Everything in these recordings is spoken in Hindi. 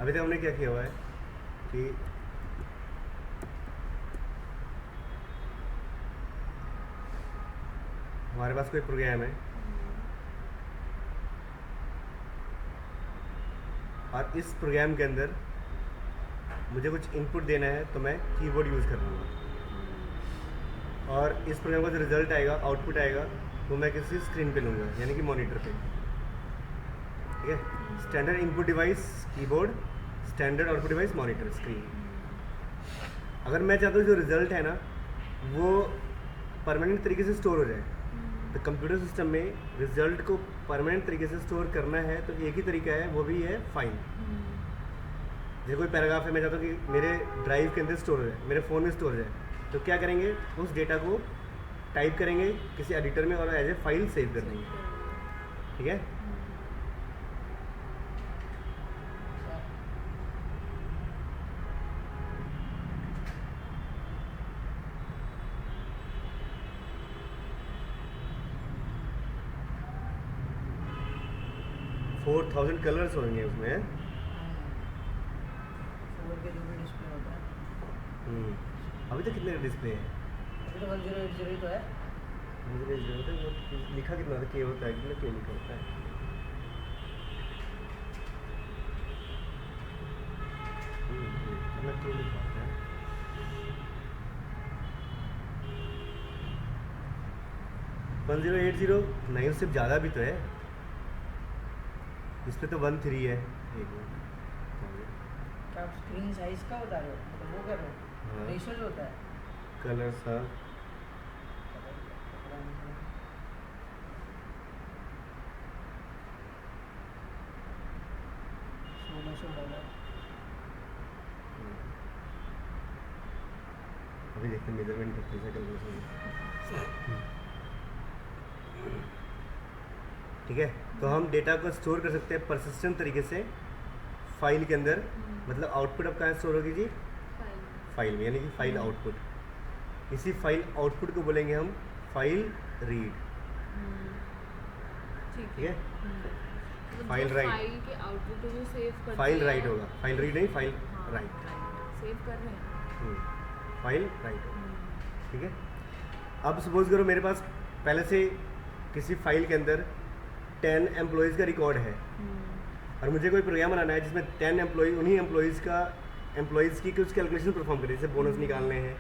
अभी तक हमने क्या किया हुआ है कि हमारे पास कोई प्रोग्राम है और इस प्रोग्राम के अंदर मुझे कुछ इनपुट देना है तो मैं कीबोर्ड यूज़ कर लूँगा, और इस प्रोग्राम का जो रिजल्ट आएगा, आउटपुट आएगा, वो मैं किसी स्क्रीन पे लूँगा, यानी कि मॉनिटर पे। ठीक है, standard input device keyboard, standard output device monitor screen. अगर मैं चाहता हूँ जो रिजल्ट है ना वो परमानेंट तरीके से स्टोर हो जाए, तो कंप्यूटर सिस्टम में रिजल्ट को परमानेंट तरीके से स्टोर करना है तो एक ही तरीका है, वो भी है फाइल। जैसे कोई पैराग्राफ है, मैं चाहता हूँ कि मेरे ड्राइव के अंदर स्टोर हो जाए, मेरे फ़ोन में स्टोर हो जाए, तो क्या करेंगे, उस डेटा को टाइप करेंगे किसी एडिटर में और एज ए फाइल सेव कर देंगे। ठीक है, फोर 4000 कलर्स होंगे उसमें। 4 के जो भी डिस्प्ले होता है। अभी तक कितने का डिस्प्ले है? अभी तो 1080 ही तो है। मुझे जरूरत है वो लिखा कितना था, के होता है कितना, के लिखा होता है? कितना के लिखा होता है? 1080 नहीं, उससे ज़्यादा भी तो है। इस पे तो 13 है। एक मिनट, क्या आप स्क्रीन साइज का बता रहे हो, मतलब वो कर रहे हो, हाँ। रेशियो जो होता है। कलर सा $1600। अभी देखते हैं मेजरमेंट करते हैं कलर से। ठीक है, तो हम डेटा को स्टोर कर सकते हैं परसिस्टेंट तरीके से फाइल के अंदर। मतलब आउटपुट अब कहाँ स्टोर होगी जी? फाइल में, यानी कि फाइल आउटपुट। इसी फाइल आउटपुट को बोलेंगे हम फाइल रीड। ठीक है, फाइल राइट, फाइल के आउटपुट को जो सेव करते फाइल हैं, राइट होगा, फाइल रीड नहीं, फाइल हाँ, राइट, सेव कर रहे हैं। फाइल राइट होगा। ठीक है, अब सपोज करो मेरे पास पहले से किसी फाइल के अंदर 10 एम्प्लॉयज़ का रिकॉर्ड है और मुझे कोई प्रोग्राम बनाना है जिसमें 10 एम्प्लॉय, उन्हीं एम्प्लॉयज़ की कुछ कैलकुलेशन परफॉर्म करें, जैसे बोनस निकालने हैं।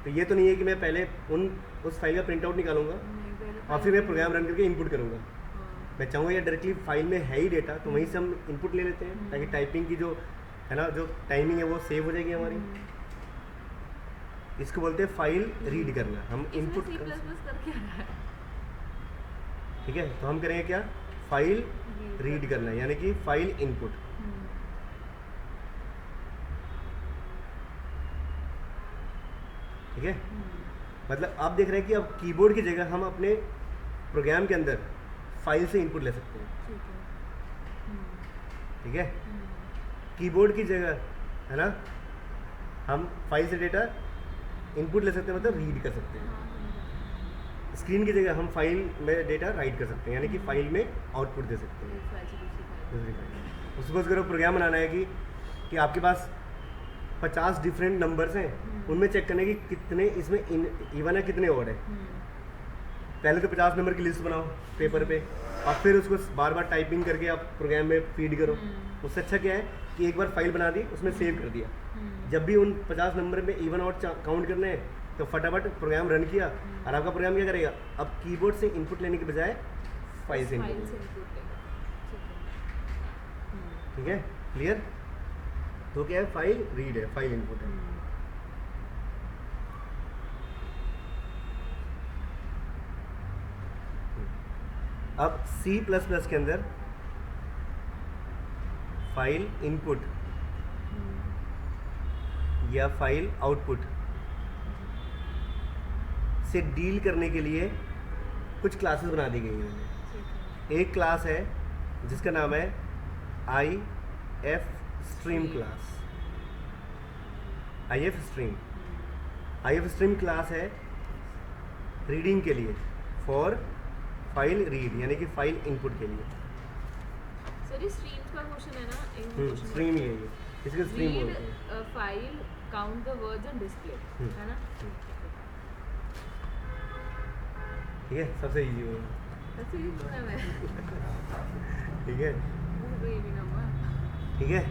तो ये तो नहीं है कि मैं पहले उस फाइल का प्रिंट आउट निकालूंगा और फिर मैं प्रोग्राम रन करके इनपुट करूँगा। मैं चाहूँगा या डायरेक्टली फाइल में है ही डेटा, तो वहीं से हम इनपुट ले लेते हैं ताकि टाइपिंग की जो है ना, जो टाइमिंग है वो सेव हो जाएगी हमारी। इसको बोलते हैं फाइल रीड करना। हम इनपुट C++ करके आ रहा है। ठीक है, तो हम करेंगे क्या, फाइल रीड करना, यानी कि फाइल इनपुट। ठीक है, मतलब आप देख रहे हैं कि अब कीबोर्ड की जगह हम अपने प्रोग्राम के अंदर फाइल से इनपुट ले सकते हैं। ठीक है, कीबोर्ड की जगह है ना, हम फाइल से डेटा इनपुट ले सकते हैं, मतलब रीड कर सकते हैं। स्क्रीन की जगह हम फाइल में डेटा राइट कर सकते हैं, यानी कि फाइल में आउटपुट दे सकते हैं दूसरी फाइल। सपोज करो प्रोग्राम बनाना है कि आपके पास 50 डिफरेंट नंबर्स हैं, उनमें चेक करने की कितने इसमें इवन है, कितने ऑड है। पहले तो 50 नंबर की लिस्ट बनाओ पेपर पे और फिर उसको बार बार टाइपिंग करके आप प्रोग्राम में फीड करो। उससे अच्छा क्या है कि एक बार फाइल बना दी, उसमें सेव कर दिया, जब भी उन 50 नंबर में इवन आउट काउंट करने हैं तो फटाफट प्रोग्राम रन किया और आपका प्रोग्राम क्या करेगा, अब कीबोर्ड से इनपुट लेने के बजाय फाइल से इनपुट लेगा। ठीक है, क्लियर? तो क्या है, फाइल रीड है, फाइल इनपुट है। अब C++ के अंदर फाइल इनपुट या फाइल आउटपुट से डील करने के लिए कुछ क्लासेस बना दी गई हैं। एक क्लास है जिसका नाम है IF stream class. IF stream class है रीडिंग के लिए, फॉर फाइल रीड, यानी कि फाइल इनपुट के लिए। सर ये स्ट्रीम्स का क्वेश्चन है ना, एक क्वेश्चन स्ट्रीम ही है ये, इसके स्ट्रीम रीड बोलते हैं। File count the words and display, है ना? ठीक है, सबसे इजी वो, ऐसे ही सुना मैं। ठीक है। भूल गई भी नंबर। ठीक है,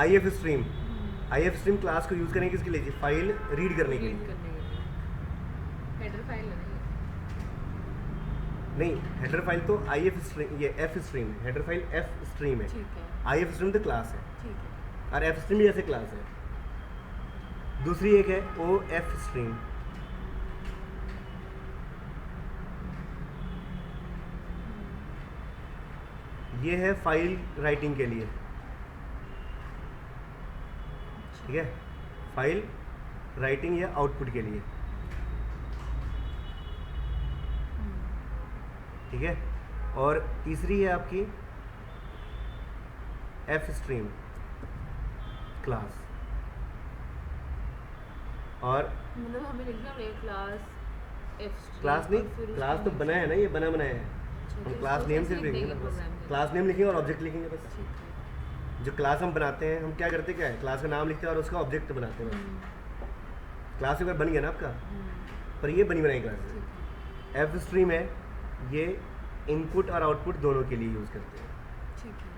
IF stream, IF stream class को यूज़ करेंगे किसके लिए? फाइल रीड करने के रीड लिए। करने के लिए हेडर फाइल है ना नहीं, हेडर फाइल तो IF स्ट्रीम, ये F स्ट्रीम है, हेडर फाइल F स्ट्रीम ये? है। ठीक है, IF स्ट्रीम तो क्लास है, ठीक है। और F स्ट्रीम भी ऐसे क्लास है। दूसरी एक है OF स्ट्रीम, ये है फाइल राइटिंग के लिए। ठीक है, फाइल राइटिंग या आउटपुट के लिए। ठीक है, और तीसरी है आपकी F स्ट्रीम क्लास। और मतलब हमें लिखना पड़ेगा क्लास एफ क्लास नहीं, क्लास तो बना है ना, ये बना बनाया है। हम क्लास नेम सिर्फ लिखेंगे ना, बस क्लास नेम लिखेंगे और ऑब्जेक्ट लिखेंगे बस। जो क्लास हम बनाते हैं, हम क्या करते क्या है, क्लास का नाम लिखते हैं और उसका ऑब्जेक्ट बनाते हैं बस। क्लास एक बार बन गया ना आपका, पर ये बनी बनाई क्लास है। F स्ट्रीम है, ये इनपुट और आउटपुट दोनों के लिए यूज़ करते हैं। ठीक है।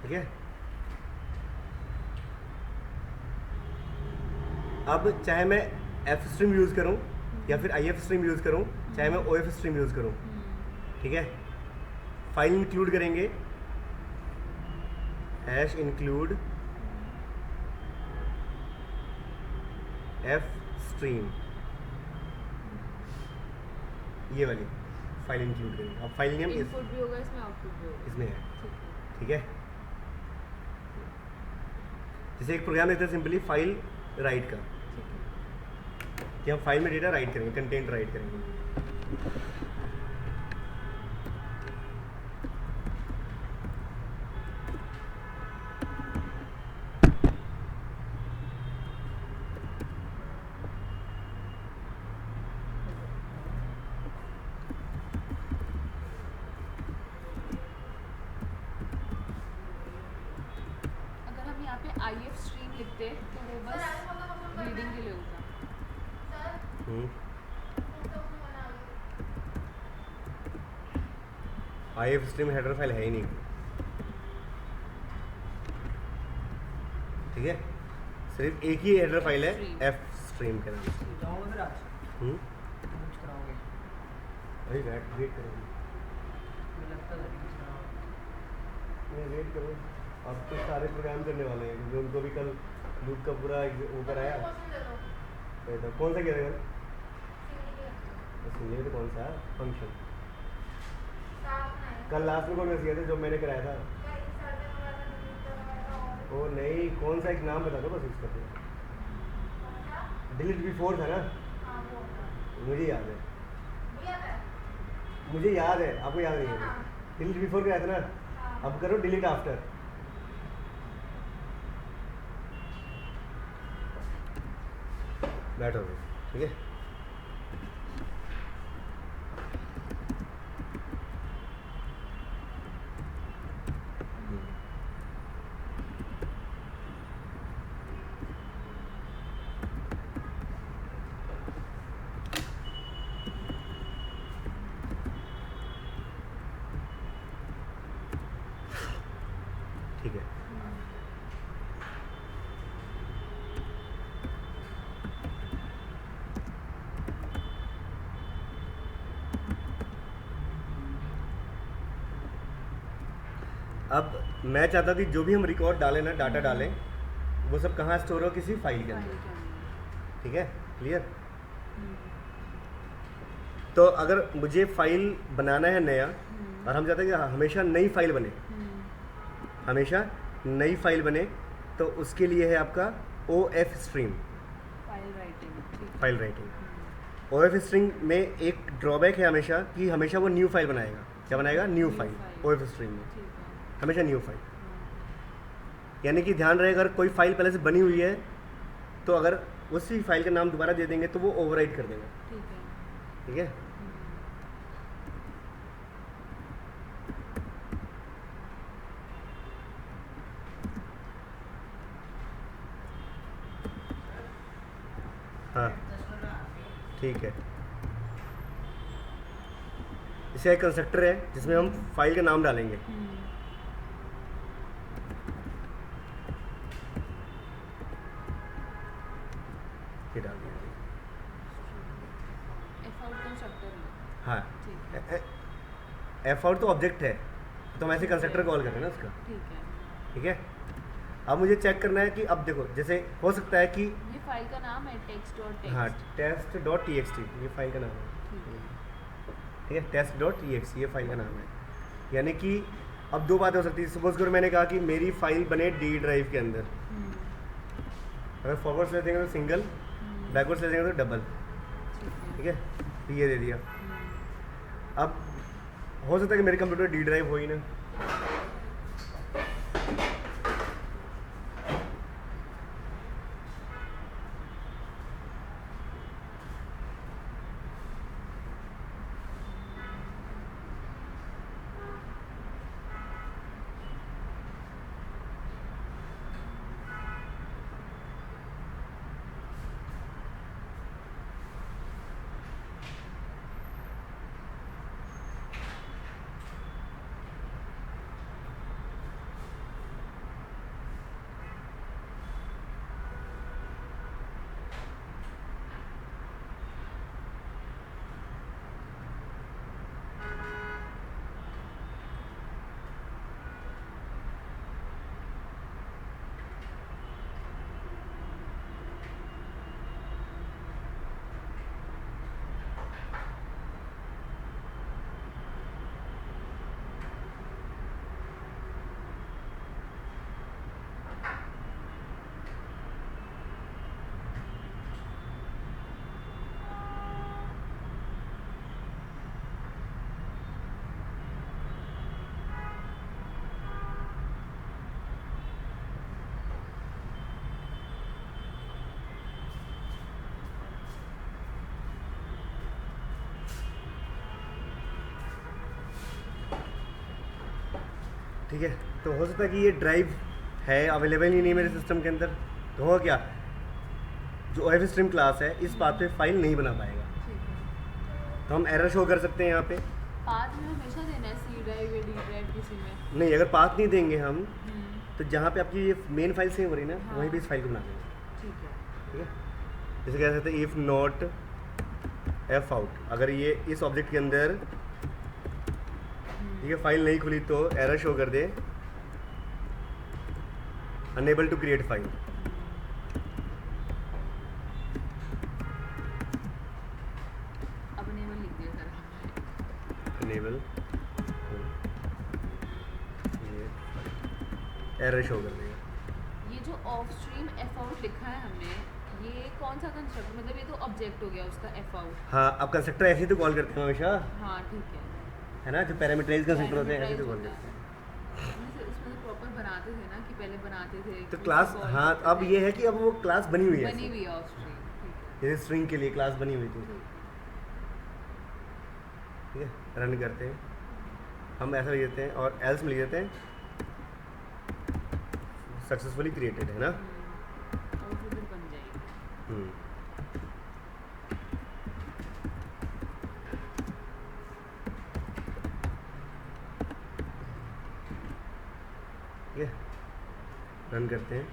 ठीक है, अब चाहे मैं F स्ट्रीम यूज़ करूं या फिर IF स्ट्रीम यूज़ करूं, चाहे मैं OF स्ट्रीम यूज़ करूं, ठीक है, फाइल इंक्लूड करेंगे हैश इंक्लूड F स्ट्रीम, ये वाली फाइल इंक्लूड करेंगे। अब फाइल नेम इनपुट भी होगा इसमें, आउटपुट भी होगा। इसमें है। ठीक है। ठीक है, जैसे एक प्रोग्राम लिखते हैं सिंपली फाइल राइट का, ठीक है। कि हम फाइल में डेटा राइट करेंगे, कंटेंट राइट करेंगे। अगर हम यहाँ पे IF स्ट्रीम लिखते तो वो बस रीडिंग के लिए होता। IF स्ट्रीम हेडर फाइल है ही नहीं। ठीक है, सिर्फ एक ही हेडर फाइल है Stream. F स्ट्रीम के नाम से। जाओगे फिर आज हम्म, कुछ कराओगे? अरे वेट करो, मुझे लगता था कि कुछ कराओगे। नहीं वेट करो, अब तो सारे प्रोग्राम करने वाले हैं क्योंकि उनको भी कल लूप का पूरा वो कराया। तो कौन सा किया था कल? सुनिए तो कौन सा फंक्शन कल लास्ट में कौन सा किया था जो मैंने कराया था? ओ नहीं, कौन सा एक नाम बता दो बस इसका। डिलीट बिफोर था ना, मुझे याद है, मुझे याद है, आपको याद नहीं है? डिलीट बिफोर कराया था ना, अब करो डिलीट आफ्टर। बैठो, ठीक है। ठीक है, अब मैं चाहता थी जो भी हम रिकॉर्ड डालें ना, डाटा डालें, वो सब कहाँ स्टोर हो, किसी फाइल के अंदर। ठीक है, क्लियर। तो अगर मुझे फाइल बनाना है नया और हम चाहते हैं कि हमेशा नई फाइल बने, हमेशा नई फाइल बने, तो उसके लिए है आपका OF stream, file writing. File writing. OF stream में एक ड्रॉबैक है हमेशा कि हमेशा वो न्यू फाइल बनाएगा। क्या बनाएगा? New file. OF स्ट्रीम में ठीक है। हमेशा न्यू फाइल, यानी कि ध्यान रहे अगर कोई फाइल पहले से बनी हुई है तो अगर उसी फाइल का नाम दोबारा दे देंगे तो वो ओवरराइट कर देगा। ठीक है। ठीक है, ठीक है, इसे एक कंस्ट्रक्टर है जिसमें हम फाइल का नाम डालेंगे। ये डाल दिया। एफ आउट कंस्ट्रक्टर में। हाँ, ठीक है। एफ आउट तो ऑब्जेक्ट है, तो हम ऐसे कंस्ट्रक्टर कॉल कर रहे हैं ना उसका। ठीक है। ठीक है, अब मुझे चेक करना है कि अब देखो जैसे हो सकता है कि ये फाइल का नाम है text.txt। हाँ test.txt ये फाइल का नाम है। ठीक है। ठीक है, test.txt ये फाइल का नाम है। यानी कि अब दो बातें हो सकती है। सपोज करो मैंने कहा कि मेरी फाइल बने डी ड्राइव के अंदर, अगर फॉरवर्ड से देंगे तो सिंगल, बैकवर्ड से देंगे तो डबल। ठीक है, तो ये दे दिया। अब हो सकता है कि मेरे कंप्यूटर डी ड्राइव हो ही ना, ठीक है। तो हो सकता है कि ये ड्राइव है अवेलेबल ही नहीं मेरे सिस्टम के अंदर, तो हो क्या, जो OF स्ट्रीम क्लास है इस पाथ पे फाइल नहीं बना पाएगा। ठीक है। तो हम एरर शो कर सकते हैं यहाँ पे। पाथ में हमेशा देना है सी ड्राइव या डी ड्राइव किसी में। नहीं, अगर पाथ नहीं देंगे हम तो जहाँ पे आपकी ये मेन फाइल सेव हो रही है ना, हाँ। वहीं पे इस फाइल को बना देंगे। ठीक है। ठीक है, जैसे कह सकते हैं इफ़ नॉट एफ आउट, अगर ये इस ऑब्जेक्ट के अंदर ये फाइल नहीं खुली तो एरर शो कर दे अनेबल टू क्रिएट फाइल। अब enable लिख दिया सर हमने। अनेबल एरर शो कर देगा। ये जो ऑफ स्ट्रीम एफ आउट लिखा है हमने, ये कौन सा कंस्ट्रक्ट, मतलब ये तो ऑब्जेक्ट हो गया उसका एफ आउट। हाँ, आप कंस्ट्रक्टर ऐसे ही तो कॉल करते हैं हमेशा, हाँ ठीक है है ना, जो पैरामीटराइज कंस्ट्रक्टर होते हैं ऐसे तो कॉल Parameterize करते हैं। जैसे उसमें तो प्रॉपर बनाते थे ना कि पहले बनाते थे तो कि क्लास, उसको call हाँ, करते अब थे। ये है कि अब वो क्लास बनी हुई है बनी ऐसे। हुई है ऑफ स्ट्रीम। ठीक जैसे स्ट्रिंग के लिए क्लास बनी हुई थी। है। ठीक है, रन करते हैं, हम ऐसा लिख देते हैं और एल्स में लिख देते हैं सक्सेसफुली क्रिएटेड, है ना। और फिर बन जाएगी। हम्म। ठीक है, रन करते हैं।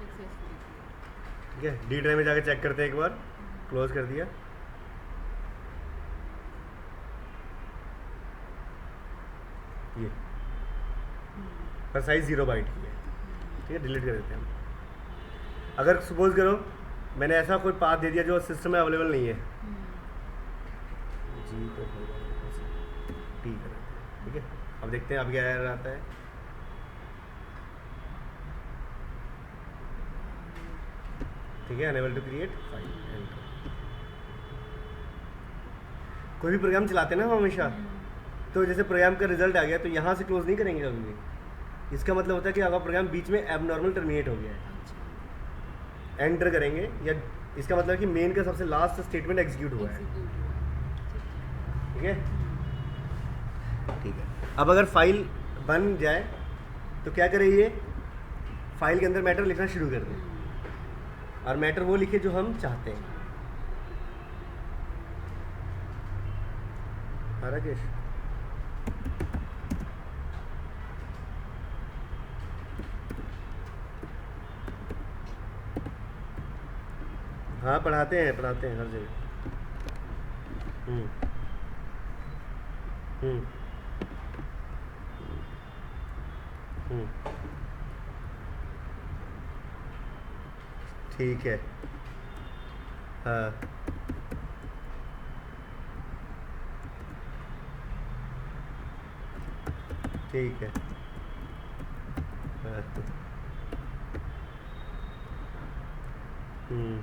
सक्सेसफुली। ठीक है, डी ड्राइव में जाकर चेक करते हैं एक बार, क्लोज कर दिया। ये पर साइज 0 बाइट की है। ठीक है, डिलीट कर देते हैं हम। अगर सपोज करो मैंने ऐसा कोई पाथ दे दिया जो सिस्टम में अवेलेबल नहीं है, जी तो टी कर देते हैं। ठीक है, अब देखते हैं अब क्या एरर आता है। ठीक है, अनेबल टू क्रिएट फाइल। कोई भी प्रोग्राम चलाते हैं ना हम हमेशा, तो जैसे प्रोग्राम का रिजल्ट आ गया तो यहाँ से क्लोज नहीं करेंगे कभी भी। इसका मतलब होता है कि आपका प्रोग्राम बीच में एबनॉर्मल टर्मिनेट हो गया है, अच्छा। एंटर करेंगे, या इसका मतलब कि मेन का सबसे लास्ट स्टेटमेंट एग्जीक्यूट हुआ है। Execute हुआ है। ठीक है। ठीक है, ठीक है। अब अगर फाइल बन जाए तो क्या करे, ये फाइल के अंदर मैटर लिखना शुरू कर दें और मैटर वो लिखे जो हम चाहते हैं। हाँ राकेश, हाँ पढ़ाते हैं हर जगह। हम्म हम्म हम्म, ठीक है। हाँ ठीक है। हाँ, हम्म,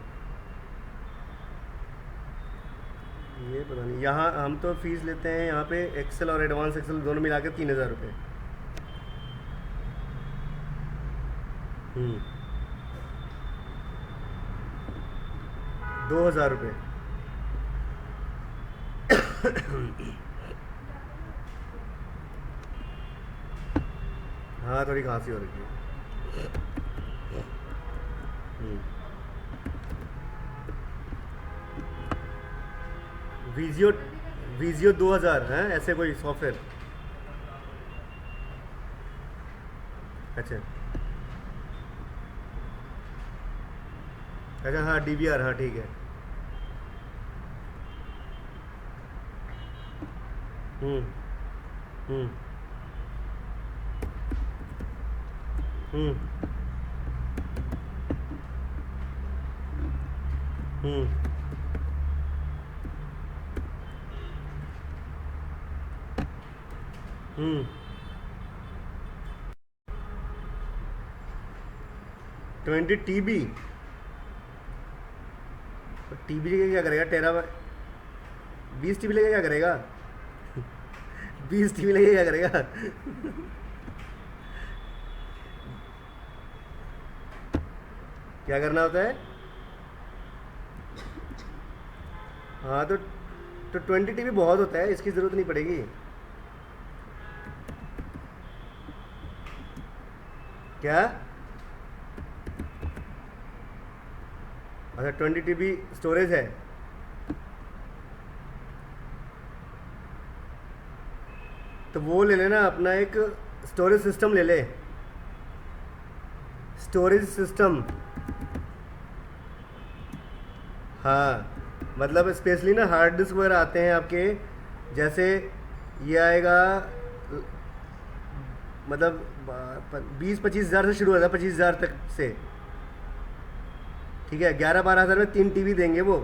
ये पता नहीं, यहाँ हम तो फीस लेते हैं यहाँ पे एक्सेल और एडवांस एक्सेल दोनों मिला के 3,000 रुपये। 2,000 रुपये। हाँ थोड़ी खांसी हो रही है। हम्म, विजियो विजियो 2,000 है ऐसे कोई सॉफ्टवेयर। अच्छा अच्छा, हाँ DVR, हाँ ठीक है। हम्म हम्म हम्म हम्म 20 TB। TB लेके क्या करेगा, 20 TB लेके क्या करेगा? 20 TB लेके क्या करेगा? क्या करना होता है? हाँ तो 20 TB बहुत होता है, इसकी ज़रूरत नहीं पड़ेगी। क्या? अच्छा 20 TB स्टोरेज है। तो वो ले लेना अपना एक स्टोरेज सिस्टम ले ले, स्टोरेज सिस्टम। हाँ मतलब स्पेशली ना हार्ड डिस्क वगैरह आते हैं आपके, जैसे ये आएगा मतलब 20-25 हज़ार से शुरू होता है, 25 हज़ार तक से। ठीक है, 11-12 हज़ार में 3 TB देंगे वो।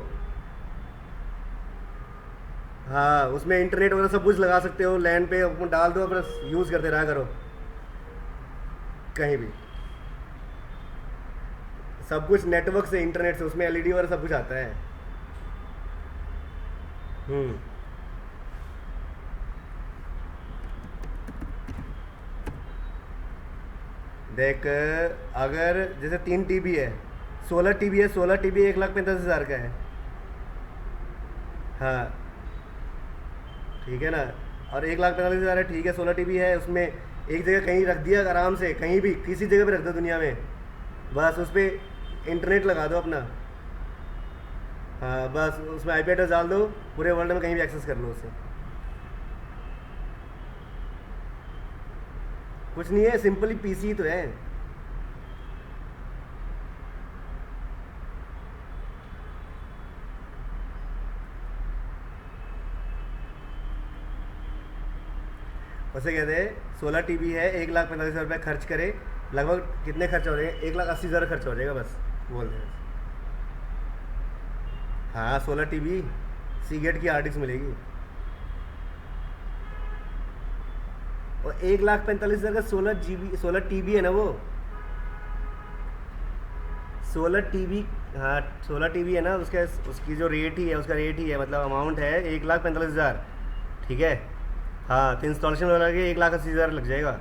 हाँ उसमें इंटरनेट वगैरह सब कुछ लगा सकते हो, लैंड पे अपना डाल दो, बस यूज़ करते रहा करो कहीं भी। सब कुछ नेटवर्क से, इंटरनेट से, उसमें LED वगैरह सब कुछ आता है। हम्म, देख अगर जैसे 3 TB है, 16 TB है, 16 TB 1,45,000 का है। हाँ ठीक है ना, और 1,45,000 है, ठीक है 16 TB है, उसमें एक जगह कहीं रख दिया आराम से, कहीं भी किसी जगह पे रख दो दुनिया में, बस उस पर इंटरनेट लगा दो अपना। हाँ बस उसमें IP एड्रेस डाल दो, पूरे वर्ल्ड में कहीं भी एक्सेस कर लो उससे। कुछ नहीं है, सिंपली PC तो है। उसे कहते हैं 16 TB है, 1,45,000 रुपये खर्च करे, लगभग कितने खर्च हो रहे हैं, 1,80,000 खर्च हो जाएगा बस, बोल रहे हैं। हाँ 16 TB सीगेट की हार्ड डिस्क मिलेगी, और 1,45,000 का 16 TB है ना वो, 16 TB। हाँ 16 TB है ना, उसका उसकी जो रेट ही है, उसका रेट ही है, मतलब अमाउंट है 1,45,000। ठीक है, हाँ तो इंस्टॉलेशन वगैरह के 1,80,000 लग जाएगा।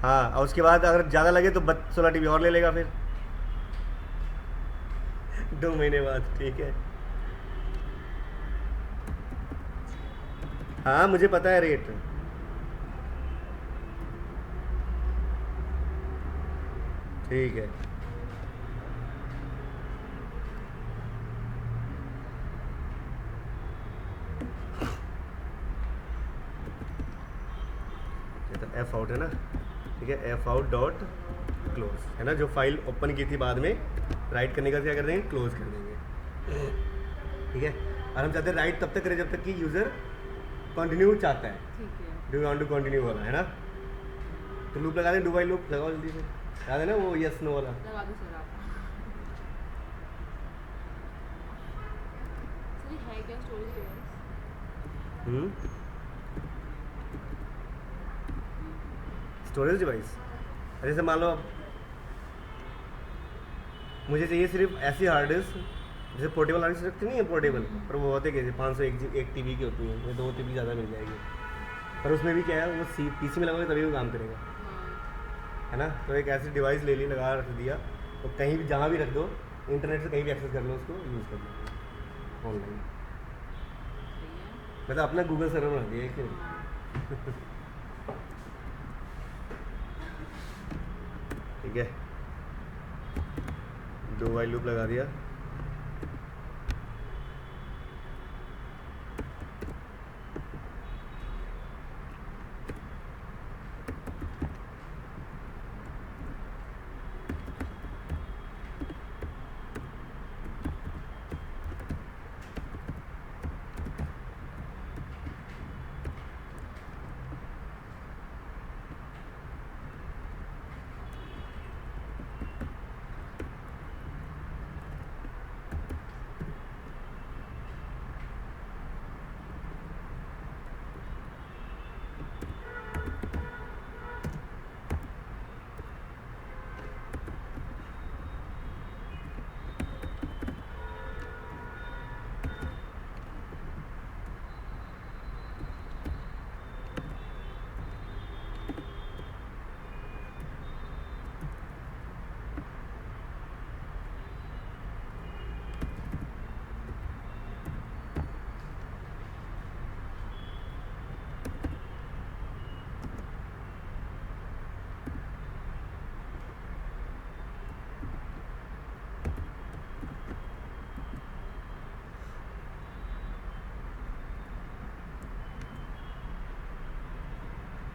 हाँ और उसके बाद अगर ज़्यादा लगे तो 16 TB और ले लेगा फिर 2 महीने बाद। ठीक है, हाँ मुझे पता है रेट। ठीक है। ये तो एफ आउट है ना, ठीक है, एफ आउट डॉट क्लोज है ना, जो फाइल ओपन की थी बाद में राइट करने का क्या कर देंगे, क्लोज कर देंगे। ठीक है, और हम चाहते हैं राइट तब तक करें जब तक कि यूज़र कंटिन्यू चाहता है, ठीक है। डू वांट टू कंटिन्यू वाला है ना। तो लूप लगा दें, डू वाइल लूप लगाओ जल्दी से, याद है ना वो यस नो वाला। लगा दो सर आप। सर ये है क्या स्टोरेज डिवाइस? स्टोरेज डिवाइस, जैसे मान लो मुझे चाहिए सिर्फ ऐसी हार्ड डिस्क, जैसे पोर्टेबल हार्ड डिस्क रखती नहीं है पोर्टेबल, पर वो होते कैसे 500 एक टीबी की होती है, ये 2 टीबी ज़्यादा मिल जाएगी, पर उसमें भी क्या है वो पीसी में लगाओगे तभी वो काम करेगा, हाँ। है ना। तो एक ऐसी डिवाइस ले ली, लगा रख दिया, तो कहीं भी जहाँ भी रख दो, इंटरनेट से कहीं भी एक्सेस कर लो, उसको यूज़ कर लो ऑनलाइन। सही है। मतलब अपना गूगल सर्वर बना दिया एक। हाँ। ठीक है, डू वाइल लूप लगा दिया।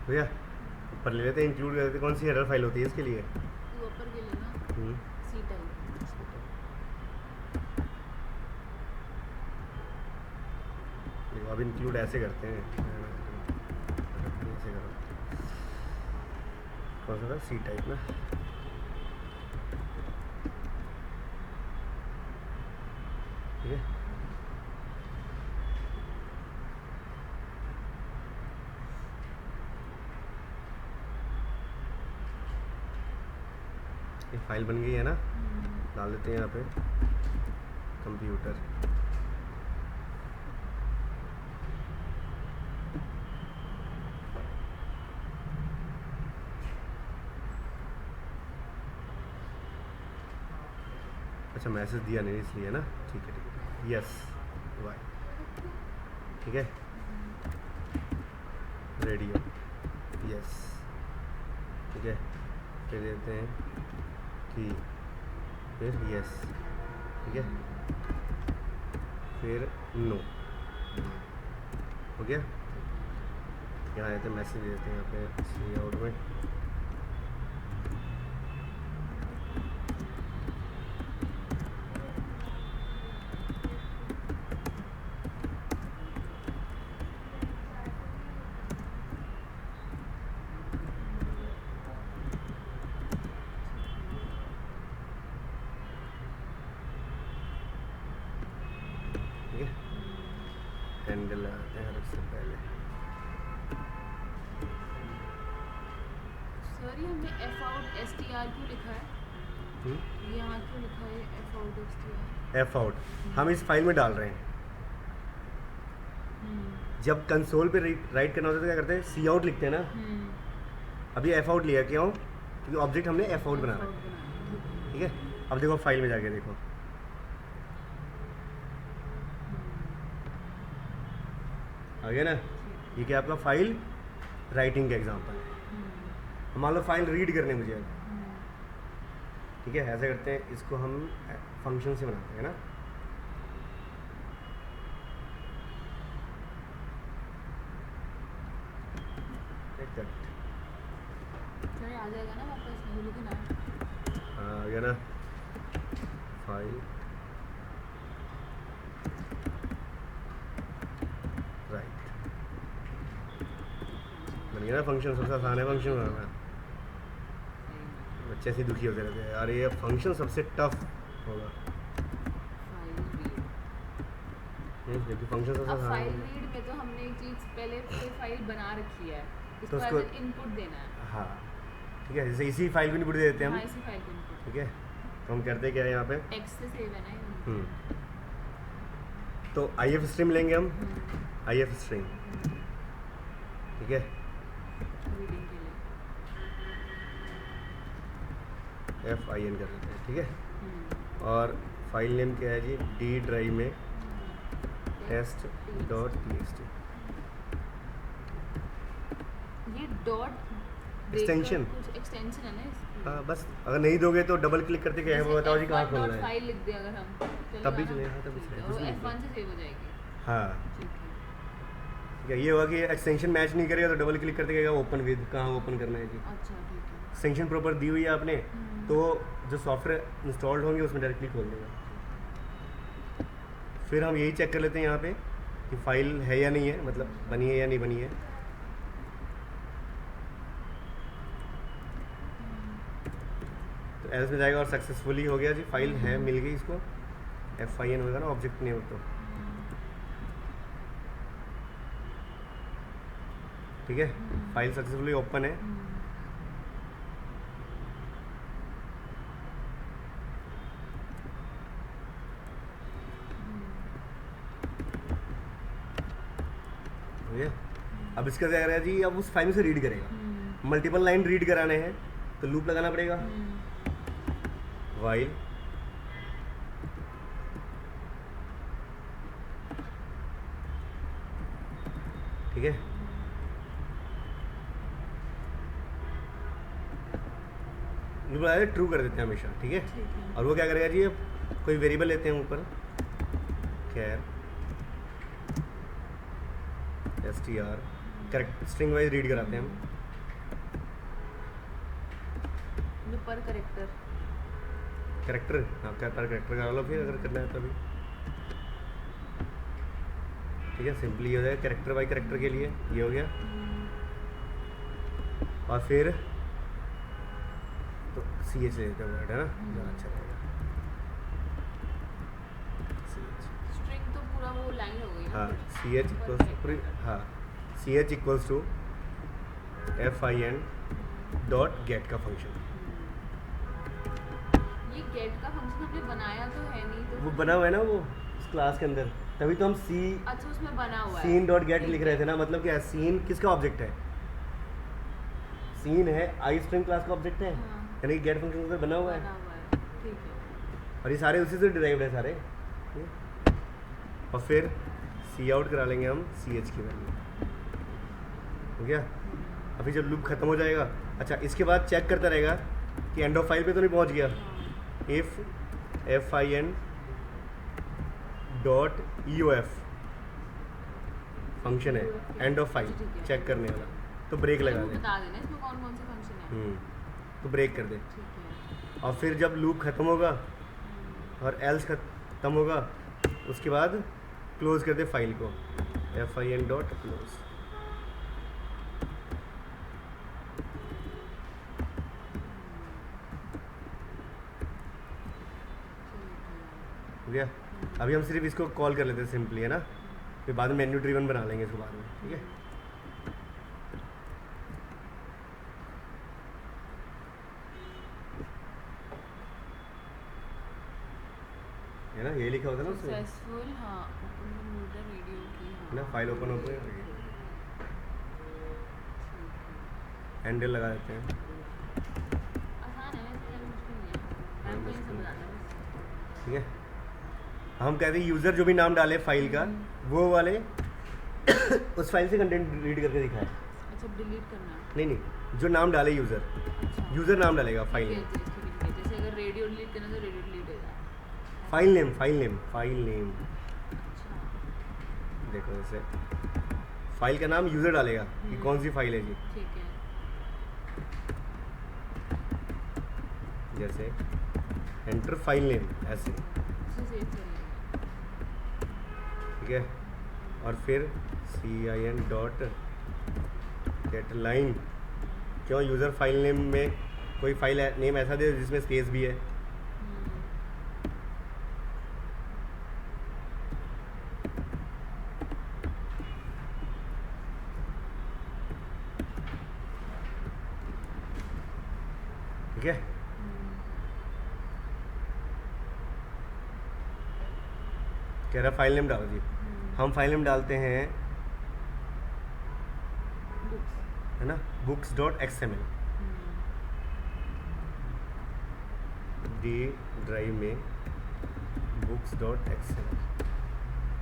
भैया ऊपर ले लेते हैं, इंक्लूड कर देते हैं। कौन सी हेडर फाइल होती है इसके लिए? तू ऊपर के लेना सी टाइप। देखो अब इंक्लूड ऐसे करते हैं, ऐसे करो, कौन सा था, सी टाइप ना। ठीक है, ये फाइल बन गई है ना, डाल देते हैं यहाँ पे कंप्यूटर। अच्छा मैसेज दिया नहीं इसलिए ना, ठीक है ठीक है, यस वाई, ठीक है, रेडियो यस, ठीक है, फिर देते हैं कि, फिर यस, ठीक है, फिर नो, हो गया। यहाँ आते हैं मैसेज देते हैं यहाँ पे सी आउट में, ठीक है, हैंडल लगाते हैं सबसे पहले। सर ये हमने F out S T R क्यों लिखा है? ये यहाँ क्यों लिखा है F out S T R? F out हम इस फाइल में डाल रहे हैं, जब कंसोल पे राइट करना होता है तो क्या करते हैं, सी आउट लिखते हैं ना। अभी एफ आउट लिया क्यों, क्योंकि ऑब्जेक्ट हमने एफ आउट बना रहा है, ठीक है। अब देखो फाइल में जाके देखो, आ गया ना, ये क्या आपका फाइल राइटिंग का एग्जाम्पल है। मान लो फाइल रीड करने मुझे अब, ठीक है, ऐसा करते हैं, इसको हम फंक्शन से बनाते हैं ना। चलिए आ जाएगा ना वापस, नहीं लेकिन हाँ आ गया ना फाइल राइट, बन गया ना फंक्शन। सबसे आसान है फंक्शन बनाना। बच्चे ऐसे ही दुखी होते रहते हैं यार, ये फंक्शन सबसे टफ होगा, क्योंकि फंक्शन सबसे अब आसान फाइल है। रीड में तो हमने एक चीज पहले कोई फाइल बना रखी है, तो इसको उसको इनपुट देना है। हाँ ठीक है, जैसे इसी फाइल को इनपुट दे देते हैं हाँ, हम, इसी फाइल को इनपुट ठीक है। तो हम करते क्या है यहाँ पे, एक्स से सेव है ना ये। तो आई एफ स्ट्रीम लेंगे हम, आई एफ स्ट्रीम, ठीक है, रीडिंग के लिए। एफ आई एन कर देते हैं, ठीक है। और फाइल नेम क्या है जी, डी ड्राइव में टेस्ट डॉट टीएक्सटी, ये डॉट Extension? कुछ एक्सटेंशन है ना इसकी। हाँ बस, अगर नहीं दोगे तो डबल क्लिक करते क्या है वो बताओ जी, कहाँ खोलना है। फाइल लिख दे अगर हम, तब भी चलेगा ना? चलेगा, तब भी ठीक है, चलेगा, वो कुछ भी F1 से सेव हो जाएगी। हाँ ठीक है। ठीक है, ये होगा कि एक्सटेंशन मैच नहीं करेगा तो डबल क्लिक करते कहेगा ओपन विद, कहाँ ओपन करना है जी। अच्छा ठीक है। एक्सटेंशन प्रॉपर दी हुई है आपने, तो जो सॉफ्टवेयर इंस्टॉल्ड होंगे उसमें डायरेक्टली खोल देगा। फिर हम यही चेक कर लेते हैं यहाँ पे कि फाइल है या नहीं है, मतलब बनी है या नहीं बनी है। तो एल्स में जाएगा और सक्सेसफुली हो गया जी, फाइल है, मिल गई इसको। एफ आई एन होगा ना ऑब्जेक्ट नेम, तो ठीक है, फाइल सक्सेसफुली ओपन है। हो गया। अब इसका क्या करेगा जी, अब उस फाइल में से रीड करेगा। मल्टीपल लाइन रीड कराने हैं तो लूप लगाना पड़ेगा, वाइल ठीक है। लूप लगा ट्रू कर देते हैं हमेशा, ठीक है। ठीक है। और वो क्या करेगा जी, अब कोई वेरिएबल लेते हैं ऊपर, खैर str, correct string wise read कराते हैं हम। पर करेक्टर करेक्टर, हाँ क्या पर करेक्टर करा लो फिर अगर करना है तो भी, ठीक है। सिंपली ये हो जाएगा करेक्टर बाई करेक्टर के लिए, ये हो गया। और फिर तो सी एच ले लेते हैं वर्ड, है ना, ज़्यादा अच्छा रहेगा। स्ट्रिंग तो पूरा वो लाइन हो गई ना। हाँ सी एच इक्वल्स टू, हाँ C H equals to F I N dot get का फंक्शन। ये गेट का फंक्शन हमने बनाया तो है नहीं, तो वो बना हुआ है ना वो उस क्लास के अंदर, तभी तो हम सी अच्छा उसमें बना हुआ है। सीन डॉट गेट ठीक लिख है। रहे थे ना। मतलब क्या है, सीन किसका ऑब्जेक्ट है, सीन है आई स्ट्रिंग क्लास का ऑब्जेक्ट है, हाँ। यानी गेट फंक्शन उधर बना हुआ बना है, हुआ है, ठीक है। और ये सारे उसी से डिराइव्ड है सारे, ठीक है? और फिर सी आउट करा लेंगे हम सी एच की वैल्यू, हो गया। अभी जब लूप खत्म हो जाएगा, अच्छा इसके बाद चेक करता रहेगा कि एंड ऑफ फाइल पे तो नहीं पहुंच गया। If F I N dot E O F function है एंड ऑफ फाइल ठीक है। चेक करने वाला, तो ब्रेक लगा वो दे, बता देना इसमें कौन कौन से फंक्शन है। तो ब्रेक कर दे। ठीक है। और फिर जब लूप ख़त्म होगा और एल्स ख़त्म होगा, उसके बाद क्लोज कर दे फाइल को, F I N dot close. हो गया। अभी हम सिर्फ इसको कॉल कर लेते हैं सिंपली, है ना, फिर बाद में मेन्यू ड्रिवन बना लेंगे इसको बाद में, ठीक है। है ना, ये लिखा होता है ना उसमें, सक्सेसफुल, हाँ ओपन द मोटर वीडियो की, हाँ है ना, फाइल ओपन होते हैं, हैंडल लगा देते हैं, आसान है वैसे, ज़्यादा मुश्किल नहीं है, मैं आपको ये सब बताना बस। ठीक है। हम कहते हैं यूज़र जो भी नाम डाले फाइल का, वो वाले उस फाइल से कंटेंट रीड करके दिखाए। अच्छा डिलीट करना है। नहीं नहीं, जो नाम डाले यूज़र, अच्छा यूज़र नाम डालेगा फाइल ठीक है, नेम। ठीक है, ठीक है। जैसे अगर रेडियो डिलीट करना तो रेडियो डिलीट होगा। File name, file name, file name. अच्छा देखो जैसे फाइल का नाम यूज़र डालेगा कि कौन सी फाइल है जी। ठीक है। जैसे एंटर फाइल नेम ऐसे, इसे सेव करेंगे। ठीक है। और फिर CIN डॉट गेट लाइन। क्यों यूज़र फाइल नेम में कोई फाइल नेम ऐसा दे जिसमें स्पेस भी है। ठीक है। कह रहा फाइल नेम डालो जी। हम फाइल नेम डालते हैं, बुक्स। है ना, books.xml। डी ड्राइव में books.xml,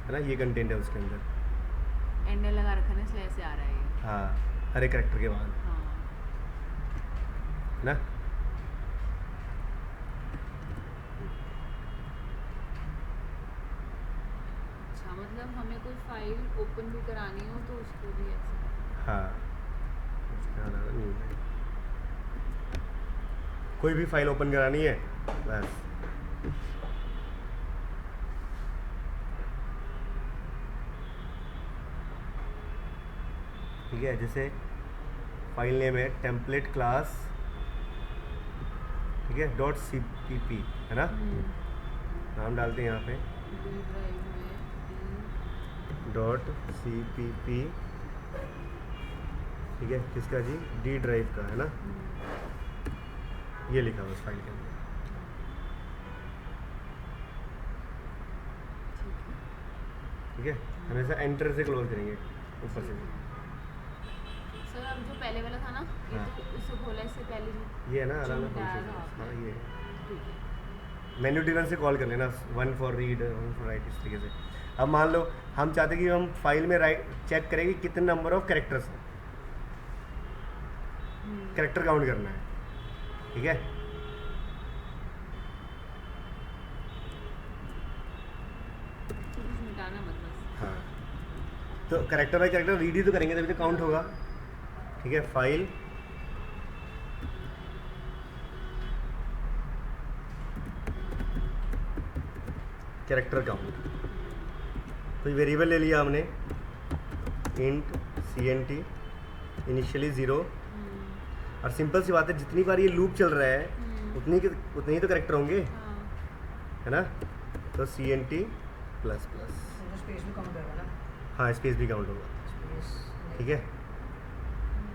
है ना, ये कंटेंट है उसके अंदर। एंड लगा रखा है इसलिए ऐसे आ रहा है ये। हाँ, हर एक करेक्टर के बाद, हाँ है ना। अच्छा मतलब हमें कोई फाइल ओपन भी करानी हो तो उसको भी ऐसे। हाँ, उसका नाम नहीं है। कोई भी फाइल ओपन करानी है बस। ठीक है, जैसे फाइल नेम है टेम्पलेट क्लास, ठीक है, .cpp, है ना। नाम डालते हैं यहाँ पे डी ड्राइव में .cpp, ठीक है, किसका जी, डी ड्राइव का, है ना। ये लिखा हुआ उस फाइल के अंदर। ठीक है, हमेशा एंटर से क्लोज करेंगे ऊपर से। सर अब जो पहले वाला था ना ये हाँ। तो उससे खोला इससे पहले जो ये है ना जो अलग बताया फंक्शन। था आपने। हाँ, ये ठीक है। मेन्यू ड्रिवन से कॉल कर लेना, 1 फॉर रीड 1 फॉर राइट, इस तरीके से। अब मान लो हम चाहते कि हम फाइल में राइट चेक करें कि कितने नंबर ऑफ कैरेक्टर्स हैं, कैरेक्टर काउंट करना है। ठीक है, तो कुछ मिटाना मत बस। हाँ, तो कैरेक्टर बाय कैरेक्टर रीड ही तो करेंगे तभी तो काउंट होगा। ठीक है, फाइल कैरेक्टर काउंट, कोई वेरिएबल ले लिया हमने, इंट CNT इनिशियली 0। और सिंपल सी बात है, जितनी बार ये लूप चल रहा है उतने ही तो कैरेक्टर होंगे, हाँ है ना। तो CNT प्लस प्लस, तो स्पेस भी काउंट करेगा ना। हाँ, स्पेस भी काउंट होगा। स्पेस ठीक है,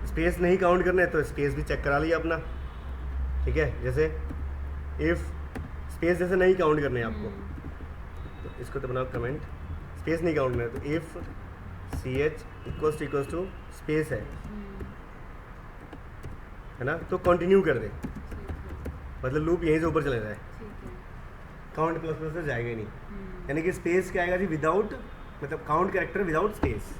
स्पेस नहीं काउंट करना है तो स्पेस भी चेक करा लिया अपना। ठीक है, जैसे इफ़ स्पेस जैसे नहीं काउंट करने हैं आपको, तो इसको तो बनाओ कमेंट, स्पेस नहीं काउंट करना है तो if CH equals to space है ना, तो कंटिन्यू कर दे, ठीक है। मतलब लूप यहीं से ऊपर चले जाए, ठीक है। काउंट प्लस प्लस से जाएगा ही नहीं। यानी कि स्पेस क्या आएगा जी, विदाउट, मतलब काउंट कैरेक्टर विदाउट स्पेस।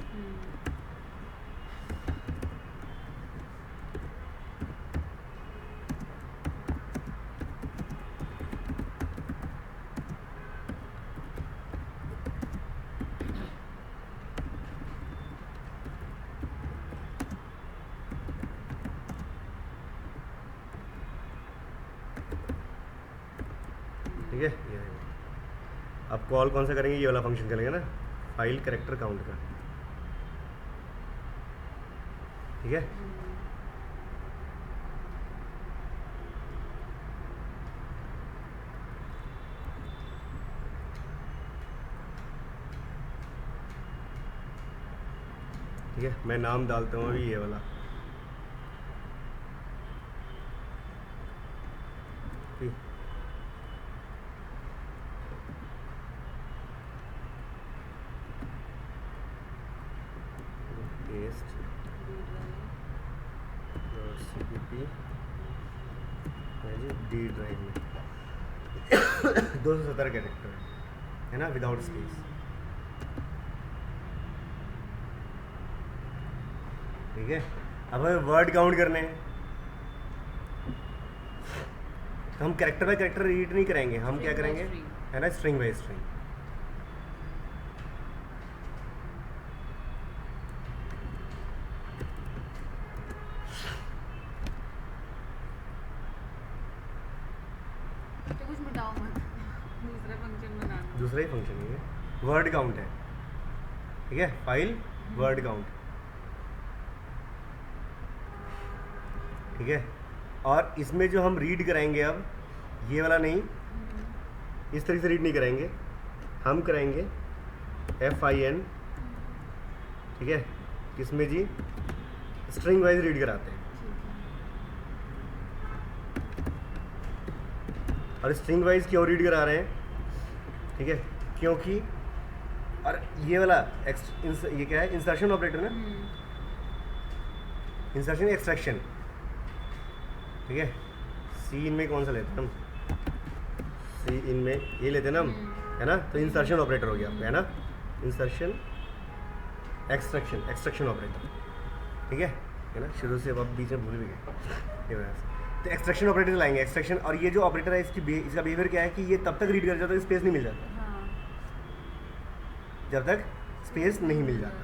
ठीक है, ये देखो। अब कॉल कौन सा करेंगे, ये वाला फंक्शन करेंगे ना, फाइल कैरेक्टर काउंट का। ठीक है, ठीक है, मैं नाम डालता हूँ अभी ये वाला, ठीक। पेस्ट CPP है जी, डी ड्राइव में 270 कैरेक्टर है ना, विदाउट स्पेस। ठीक है। अब हमें वर्ड काउंट करने हैं, तो हम कैरेक्टर बाय कैरेक्टर रीड नहीं करेंगे, हम क्या String by करेंगे, string. है ना, स्ट्रिंग बाय स्ट्रिंग। तो कुछ मिटाओ मत, दूसरा फंक्शन बना दो। दूसरा ही फंक्शन है, वर्ड काउंट है, ठीक है, फाइल वर्ड काउंट, ठीक है। और इसमें जो हम रीड कराएंगे अब, ये वाला नहीं, इस तरीके से रीड नहीं कराएंगे, हम कराएंगे FIN, ठीक है, किसमें जी, स्ट्रिंग वाइज रीड कराते हैं। और स्ट्रिंग वाइज क्यों रीड करा रहे हैं, ठीक है, क्योंकि और ये वाला ये क्या है, इंसर्शन ऑपरेटर ना, इंसर्शन एक्सट्रैक्शन, ठीक है। सी इन में कौन सा लेते हैं हम, सी इन में ये लेते हैं ना हम, है ना, तो इंसर्शन ऑपरेटर हो गया आपका, है ना, इंसर्शन एक्सट्रैक्शन ऑपरेटर, ठीक है ना, शुरू से अब आप बीच में भूल भी गए, ये वजह से। तो एक्सट्रैक्शन ऑपरेटर लाएंगे, एक्सट्रैक्शन, और ये जो ऑपरेटर है इसका बिहेवियर क्या है कि ये तब तक रीड कर जाता है स्पेस नहीं मिल जाता, हाँ, जब तक स्पेस नहीं मिल जाता।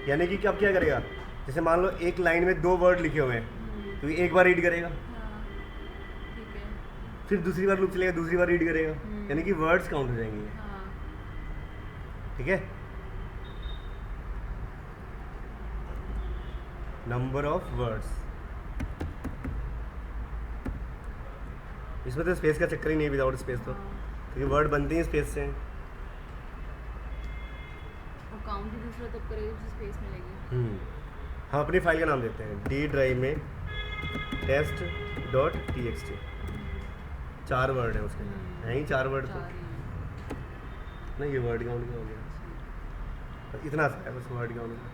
यानी कि अब क्या करेगा, जैसे मान लो एक लाइन में 2 वर्ड लिखे हुए हैं, तो ये एक बार रीड करेगा, हाँ, ठीक है, फिर दूसरी बार लूप चलेगा, दूसरी बार रीड करेगा, यानी कि वर्ड्स काउंट हो जाएंगे, हाँ, ठीक है। नंबर ऑफ वर्ड्स, इसमें तो स्पेस का चक्कर ही नहीं है, विदाउट स्पेस तो, क्योंकि वर्ड बनते ही स्पेस से हैं। और काउंट ही दूसरा तब करेगा जब स्पेस मिलेगी। हम अपनी फाइल का नाम देते हैं डी ड्राइव में test.txt, 4 वर्ड है उसके अंदर, है ही 4 वर्ड तो, चार ही हैं। ना ये वर्ड काउंट का हो गया, तो इतना सा है बस वर्ड काउंट का।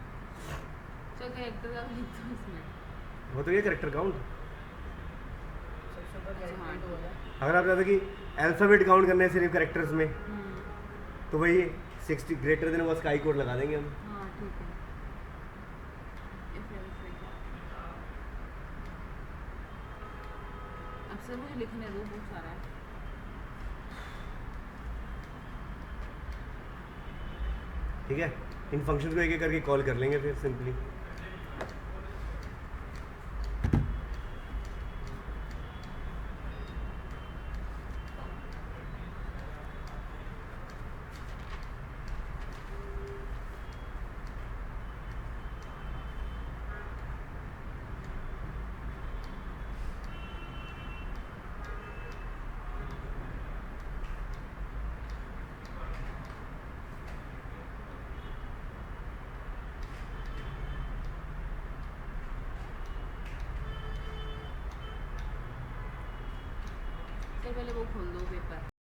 चलो कैरेक्टर का लिख दो इसमें। वो तो ये कैरेक्टर काउंट, सबसे ऊपर हाँ। कैरेक्टर होगा। अगर आप चाहते कि अल्फ़ाबेट काउंट करने हैं सिर्फ कैरेक्टर्स में, तो वही 60 ग्रेटर देन वो स्काई कोड लगा देंगे हम। हाँ, ठीक है, ऐसे अब सर मुझे लिखने दो, बहुत सारा है। ठीक है, इन फंक्शंस को एक एक करके कॉल कर लेंगे फिर सिंपली।